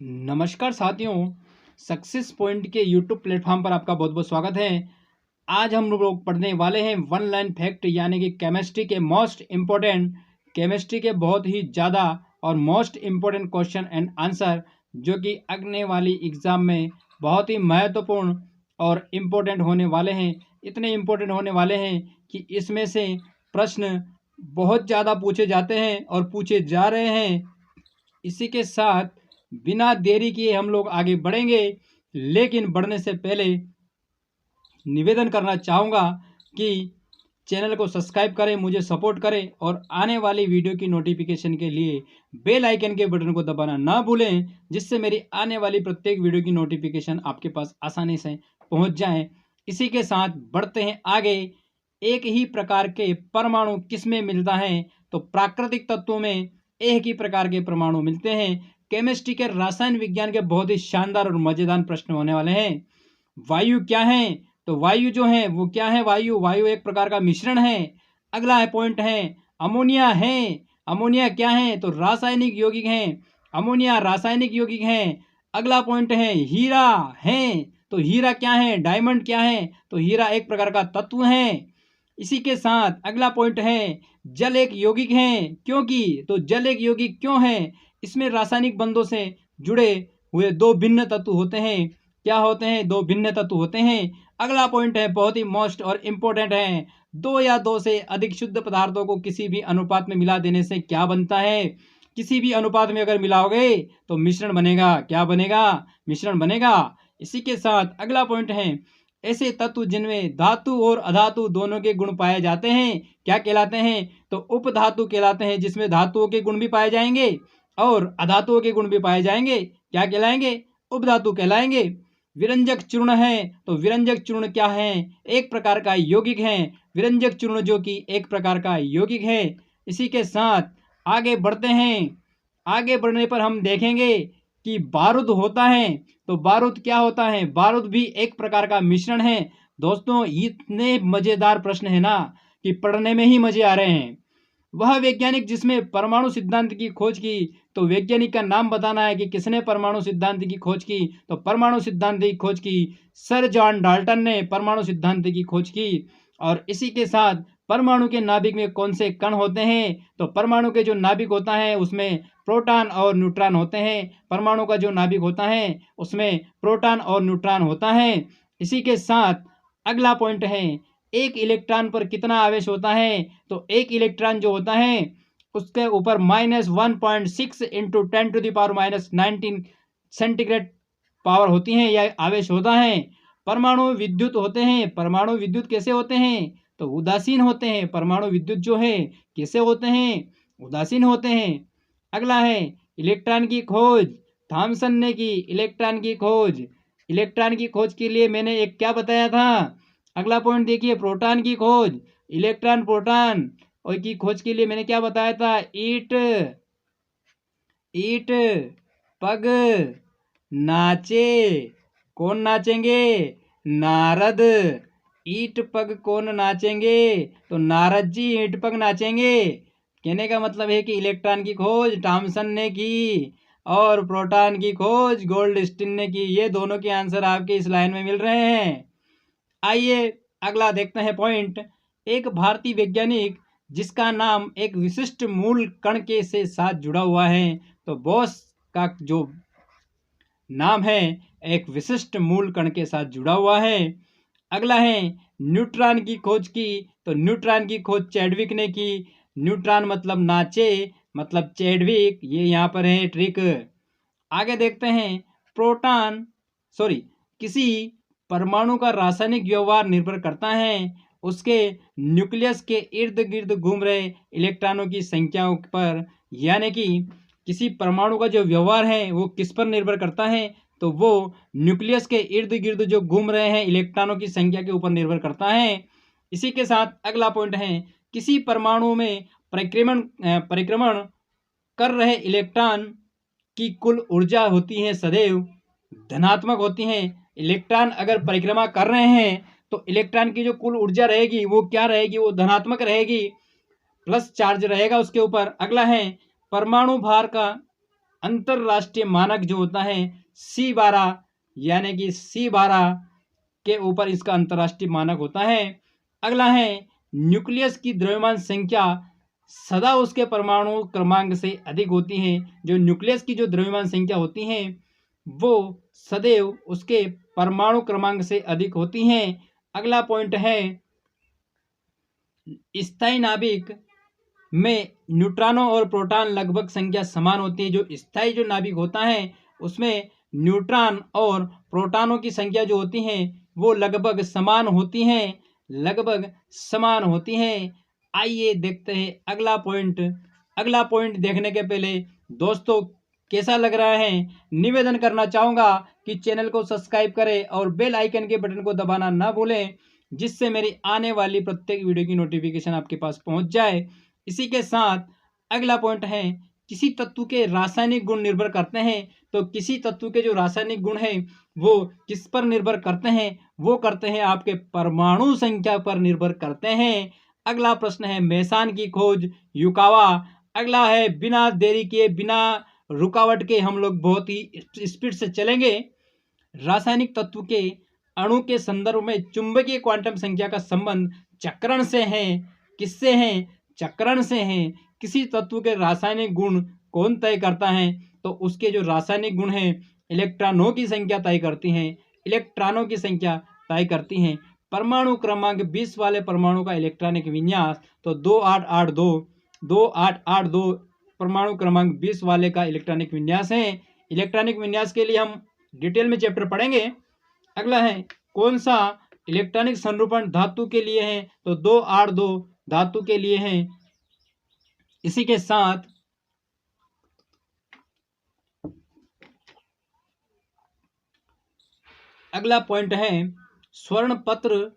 नमस्कार साथियों, success point के यूट्यूब प्लेटफॉर्म पर आपका बहुत बहुत स्वागत है। आज हम लोग पढ़ने वाले हैं वन लाइन फैक्ट यानी कि केमिस्ट्री के मोस्ट इम्पोर्टेंट केमिस्ट्री के बहुत ही ज़्यादा और most important question and answer, जो कि आने वाली एग्ज़ाम में बहुत ही महत्वपूर्ण और इम्पोर्टेंट होने वाले हैं। इतने इम्पोर्टेंट होने वाले हैं कि इसमें से प्रश्न बहुत ज़्यादा पूछे जाते हैं और पूछे जा रहे हैं। इसी के साथ बिना देरी किए हम लोग आगे बढ़ेंगे, लेकिन बढ़ने से पहले निवेदन करना चाहूँगा कि चैनल को सब्सक्राइब करें, मुझे सपोर्ट करें और आने वाली वीडियो की नोटिफिकेशन के लिए बेल आइकन के बटन को दबाना ना भूलें, जिससे मेरी आने वाली प्रत्येक वीडियो की नोटिफिकेशन आपके पास आसानी से पहुंच जाए। इसी के साथ बढ़ते हैं आगे। एक ही प्रकार के परमाणु किसमें मिलता है? तो प्राकृतिक तत्वों में एक ही प्रकार के परमाणु मिलते हैं। केमिस्ट्री के रसायन विज्ञान के बहुत ही शानदार और मजेदार प्रश्न होने वाले हैं। वायु क्या है? तो वायु जो है वो क्या है? वायु एक प्रकार का मिश्रण है। अगला है पॉइंट है अमोनिया है। अमोनिया क्या है? तो रासायनिक यौगिक है। अमोनिया रासायनिक यौगिक है। अगला पॉइंट है हीरा है। तो हीरा क्या है? डायमंड क्या है? तो हीरा एक प्रकार का तत्व है। इसी के साथ अगला पॉइंट है जल एक यौगिक है। क्योंकि तो जल एक यौगिक क्यों है? इसमें रासायनिक बंधों से जुड़े हुए दो भिन्न तत्व होते हैं। क्या होते हैं? दो भिन्न तत्व होते हैं। अगला पॉइंट है बहुत ही मोस्ट और इम्पोर्टेंट है, दो या दो से अधिक शुद्ध पदार्थों को किसी भी अनुपात में मिला देने से क्या बनता है? किसी भी अनुपात में अगर मिलाओगे तो मिश्रण बनेगा। क्या बनेगा? मिश्रण बनेगा। इसी के साथ अगला पॉइंट है ऐसे तत्व जिनमें धातु और अधातु दोनों के गुण पाए जाते हैं क्या कहलाते हैं? तो उपधातु कहलाते हैं, जिसमें धातुओं के गुण भी पाए जाएंगे और अधातुओं के गुण भी पाए जाएंगे। क्या कहलाएंगे? उपधातु कहलाएंगे। विरंजक चूर्ण है। तो विरंजक चूर्ण क्या है? एक प्रकार का यौगिक है। विरंजक चूर्ण जो कि एक प्रकार का यौगिक है। इसी के साथ आगे बढ़ते हैं। आगे बढ़ने पर हम देखेंगे कि बारूद होता है। तो बारूद क्या होता है? बारूद भी एक प्रकार का मिश्रण है। दोस्तों, इतने मजेदार प्रश्न है ना कि पढ़ने में ही मजे आ रहे हैं। वह वैज्ञानिक जिसमें परमाणु सिद्धांत की खोज की। तो वैज्ञानिक का नाम बताना है कि किसने परमाणु सिद्धांत की खोज की। तो परमाणु सिद्धांत की खोज की सर जॉन डाल्टन ने परमाणु सिद्धांत की खोज की। और इसी के साथ परमाणु के नाभिक में कौन से कण होते हैं? तो परमाणु के जो नाभिक होता है उसमें प्रोटॉन और न्यूट्रॉन होते हैं। परमाणु का जो नाभिक होता है उसमें प्रोटॉन और न्यूट्रॉन होता है। इसी के साथ अगला पॉइंट है एक इलेक्ट्रॉन पर कितना आवेश होता है? तो एक इलेक्ट्रॉन जो होता है उसके ऊपर -1.6 इंटू 10⁻⁻19 सेंटीग्रेड पावर होती है या आवेश होता है। परमाणु विद्युत होते हैं। परमाणु विद्युत कैसे होते हैं? तो उदासीन होते हैं। परमाणु विद्युत जो है कैसे होते हैं? उदासीन होते हैं। अगला है इलेक्ट्रॉन की खोज थॉमसन ने की। इलेक्ट्रॉन की खोज, इलेक्ट्रॉन की खोज के लिए मैंने एक क्या बताया था? अगला पॉइंट देखिए प्रोटॉन की खोज, इलेक्ट्रॉन प्रोटॉन और की खोज के लिए मैंने क्या बताया था? ईट ईट पग नाचे। कौन नाचेंगे? नारद। ईट पग कौन नाचेंगे? तो नारद जी ईट पग नाचेंगे। कहने का मतलब है कि इलेक्ट्रॉन की खोज थॉमसन ने की और प्रोटॉन की खोज गोल्डस्टीन ने की। ये दोनों के आंसर आपके इस लाइन में मिल रहे हैं। आइए अगला देखते हैं पॉइंट। एक भारतीय वैज्ञानिक जिसका नाम एक विशिष्ट मूल कण के से साथ जुड़ा हुआ है। तो बोस का जो नाम है एक विशिष्ट मूल कण के साथ जुड़ा हुआ है। अगला है न्यूट्रॉन की खोज की। तो न्यूट्रॉन की खोज चैडविक ने की। न्यूट्रॉन मतलब नाचे, मतलब चैडविक। ये यहाँ पर है ट्रिक। आगे देखते हैं प्रोटॉन किसी परमाणु का रासायनिक व्यवहार निर्भर करता है उसके न्यूक्लियस के इर्द गिर्द घूम रहे इलेक्ट्रॉनों की संख्या पर। यानी कि किसी परमाणु का जो व्यवहार है वो किस पर निर्भर करता है? तो वो न्यूक्लियस के इर्द गिर्द जो घूम रहे हैं इलेक्ट्रॉनों की संख्या के ऊपर निर्भर करता है। इसी के साथ अगला पॉइंट है किसी परमाणु में परिक्रमण कर रहे इलेक्ट्रॉन की कुल ऊर्जा होती है सदैव धनात्मक होती है। इलेक्ट्रॉन अगर परिक्रमा कर रहे हैं तो इलेक्ट्रॉन की जो कुल ऊर्जा रहेगी वो क्या रहेगी? वो धनात्मक रहेगी, प्लस चार्ज रहेगा उसके ऊपर। अगला है परमाणु भार का अंतरराष्ट्रीय मानक जो होता है C12 यानी कि C12 के ऊपर इसका अंतरराष्ट्रीय मानक होता है। अगला है न्यूक्लियस की द्रव्यमान संख्या सदा उसके परमाणु क्रमांक से अधिक होती है। जो न्यूक्लियस की जो द्रव्यमान संख्या होती है वो सदैव उसके परमाणु क्रमांक से अधिक होती हैं। अगला पॉइंट है स्थायी नाभिक में न्यूट्रॉनों और प्रोटॉन लगभग संख्या समान होती है। जो स्थायी जो नाभिक होता है उसमें न्यूट्रॉन और प्रोटॉनों की संख्या जो होती है वो लगभग समान होती हैं, लगभग समान होती हैं। आइए देखते हैं अगला पॉइंट। अगला पॉइंट देखने के पहले दोस्तों कैसा लग रहा है निवेदन करना चाहूँगा कि चैनल को सब्सक्राइब करें और बेल आइकन के बटन को दबाना ना भूलें, जिससे मेरी आने वाली प्रत्येक वीडियो की नोटिफिकेशन आपके पास पहुंच जाए। इसी के साथ अगला पॉइंट है किसी तत्व के रासायनिक गुण निर्भर करते हैं। तो किसी तत्व के जो रासायनिक गुण हैं वो किस पर निर्भर करते हैं? वो करते हैं आपके परमाणु संख्या पर निर्भर करते हैं। अगला प्रश्न है मेसान की खोज युकावा। अगला है बिना देरी किए बिना रुकावट के हम लोग बहुत ही स्पीड से चलेंगे। रासायनिक तत्व के अणु के संदर्भ में चुंबकीय क्वांटम संख्या का संबंध चक्रण से है। किससे है? चक्रण से है। किसी तत्व के रासायनिक गुण कौन तय करता है? तो उसके जो रासायनिक गुण हैं इलेक्ट्रॉनों की संख्या तय करती हैं, इलेक्ट्रॉनों की संख्या तय करती हैं। परमाणु क्रमांक 20 वाले परमाणु का इलेक्ट्रॉनिक विन्यास तो 2882 परमाणु क्रमांक 20 वाले का इलेक्ट्रॉनिक विन्यास है। इलेक्ट्रॉनिक विन्यास के लिए हम डिटेल में चैप्टर पढ़ेंगे। अगला है कौन सा इलेक्ट्रॉनिक संरूपण धातु के लिए है? तो 282 धातु के लिए है। इसी के साथ अगला पॉइंट है स्वर्ण पत्र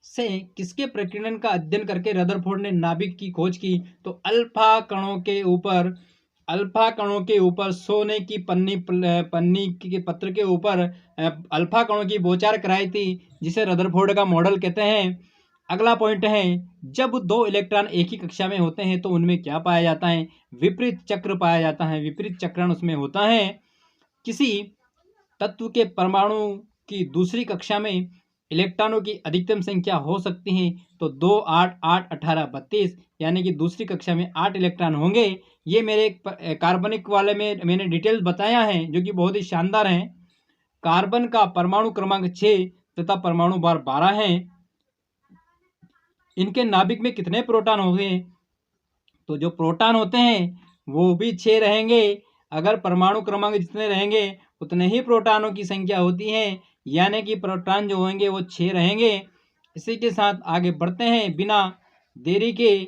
से किसके प्रकीर्णन का अध्ययन करके रदरफोर्ड ने नाभिक की खोज की? तो अल्फा कणों के ऊपर सोने की पन्नी के पत्र के ऊपर अल्फा कणों की बौछार कराई थी, जिसे रदरफोर्ड का मॉडल कहते हैं। अगला पॉइंट है जब दो इलेक्ट्रॉन एक ही कक्षा में होते हैं तो उनमें क्या पाया जाता है? विपरीत चक्र पाया जाता है, विपरीत चक्रण उसमें होता है। किसी तत्व के परमाणु की दूसरी कक्षा में इलेक्ट्रॉनों की अधिकतम संख्या हो सकती है तो 2 8 8 18 32 यानी कि दूसरी कक्षा में 8 इलेक्ट्रॉन होंगे। ये मेरे कार्बनिक वाले में मैंने डिटेल्स बताया है जो कि बहुत ही शानदार हैं। कार्बन का परमाणु क्रमांक 6 तथा परमाणु भार 12 है। इनके नाभिक में कितने प्रोटॉन होंगे? तो जो प्रोटॉन होते हैं वो भी 6 रहेंगे। अगर परमाणु क्रमांक जितने रहेंगे उतने ही प्रोटॉनों की संख्या होती है, यानी कि प्रोटॉन जो होंगे वो 6 रहेंगे। इसी के साथ आगे बढ़ते हैं बिना देरी के।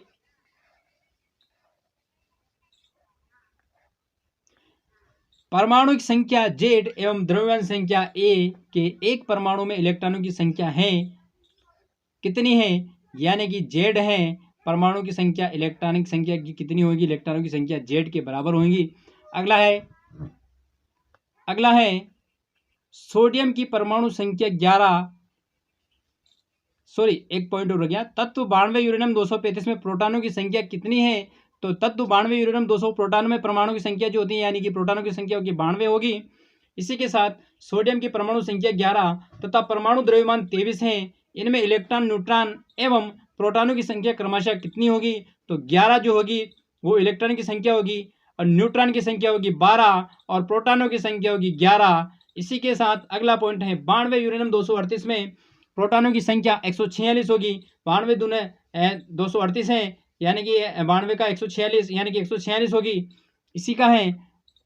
परमाणु की संख्या Z एवं द्रव्यमान संख्या A के एक परमाणु में इलेक्ट्रॉनों की संख्या है कितनी है? यानी कि Z है, परमाणु की संख्या इलेक्ट्रॉनिक संख्या की कितनी होगी? इलेक्ट्रॉनों की संख्या Z के बराबर होगी। अगला है सोडियम की परमाणु संख्या 11 एक पॉइंट और हो गया। तत्व 92 यूरेनियम 235 में प्रोटॉनों की संख्या कितनी है? तो तत्व 92 यूरेनियम 200 प्रोटॉन में परमाणु की संख्या जो होती है यानी कि प्रोटॉनों की संख्या होगी 92 होगी। इसी के साथ सोडियम की परमाणु संख्या 11 तथा परमाणु द्रव्यमान 23 है। इनमें इलेक्ट्रॉन न्यूट्रॉन एवं प्रोटॉनों की संख्या क्रमशः कितनी होगी? तो 11 जो होगी वो इलेक्ट्रॉन की संख्या होगी और न्यूट्रॉन की संख्या होगी 12 और प्रोटॉनों की संख्या होगी 11। इसी के साथ अगला पॉइंट है 92 यूरेनियम 238 में प्रोटॉनों की संख्या 146 होगी। 92 दूने 238 है यानी कि 92 का 146 यानी कि 146 होगी। इसी का है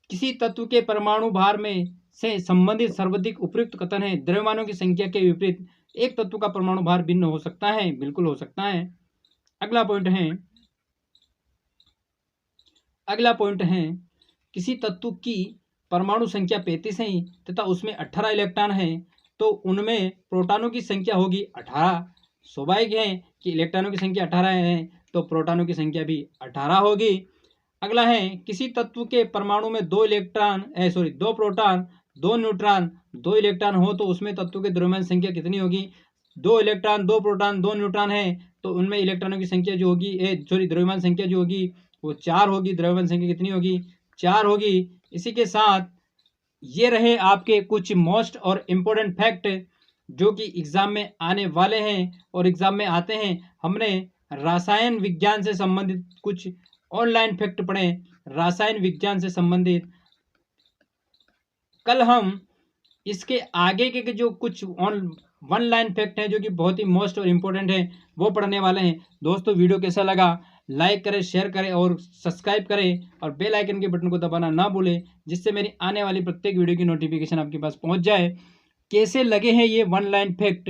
किसी तत्व के परमाणु भार में से संबंधित सर्वाधिक उपयुक्त कथन है द्रव्यमानों की संख्या के विपरीत एक तत्व का परमाणु भार भिन्न हो सकता है। बिल्कुल हो सकता है। अगला पॉइंट है किसी तत्व की परमाणु संख्या 35 है तथा उसमें 18 इलेक्ट्रॉन है तो उनमें प्रोटॉनों की संख्या होगी 18। स्वाभाविक है कि इलेक्ट्रॉनों की संख्या 18 है तो प्रोटॉनों की संख्या भी 18 होगी। अगला है किसी तत्व के परमाणु में 2 प्रोटॉन 2 न्यूट्रॉन 2 इलेक्ट्रॉन हो तो उसमें तत्व के द्रव्यमान संख्या कितनी होगी? 2 इलेक्ट्रॉन 2 प्रोटॉन 2 न्यूट्रॉन है तो उनमें इलेक्ट्रॉनों की संख्या जो होगी द्रव्यमान संख्या जो होगी वो 4 होगी। द्रव्यमान संख्या कितनी होगी? 4 होगी। इसी के साथ ये रहे आपके कुछ मोस्ट और इम्पोर्टेंट फैक्ट जो कि एग्ज़ाम में आने वाले हैं और एग्ज़ाम में आते हैं। हमने रसायन विज्ञान से संबंधित कुछ ऑनलाइन फैक्ट पढ़े, रसायन विज्ञान से संबंधित। कल हम इसके आगे के जो कुछ वन लाइन फैक्ट हैं जो कि बहुत ही मोस्ट और इम्पोर्टेंट है वो पढ़ने वाले हैं। दोस्तों वीडियो कैसा लगा लाइक करें, शेयर करें और सब्सक्राइब करें और बेल आइकन के बटन को दबाना ना भूलें, जिससे मेरी आने वाली प्रत्येक वीडियो की नोटिफिकेशन आपके पास पहुंच जाए। कैसे लगे हैं ये वन लाइन फैक्ट,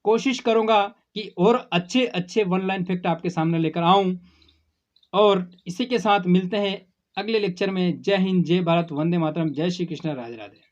कोशिश करूंगा कि और अच्छे अच्छे वन लाइन फैक्ट आपके सामने लेकर आऊं। और इसी के साथ मिलते हैं अगले लेक्चर में। जय हिंद, जय भारत, वंदे मातरम, जय श्री कृष्ण, राधे राधे।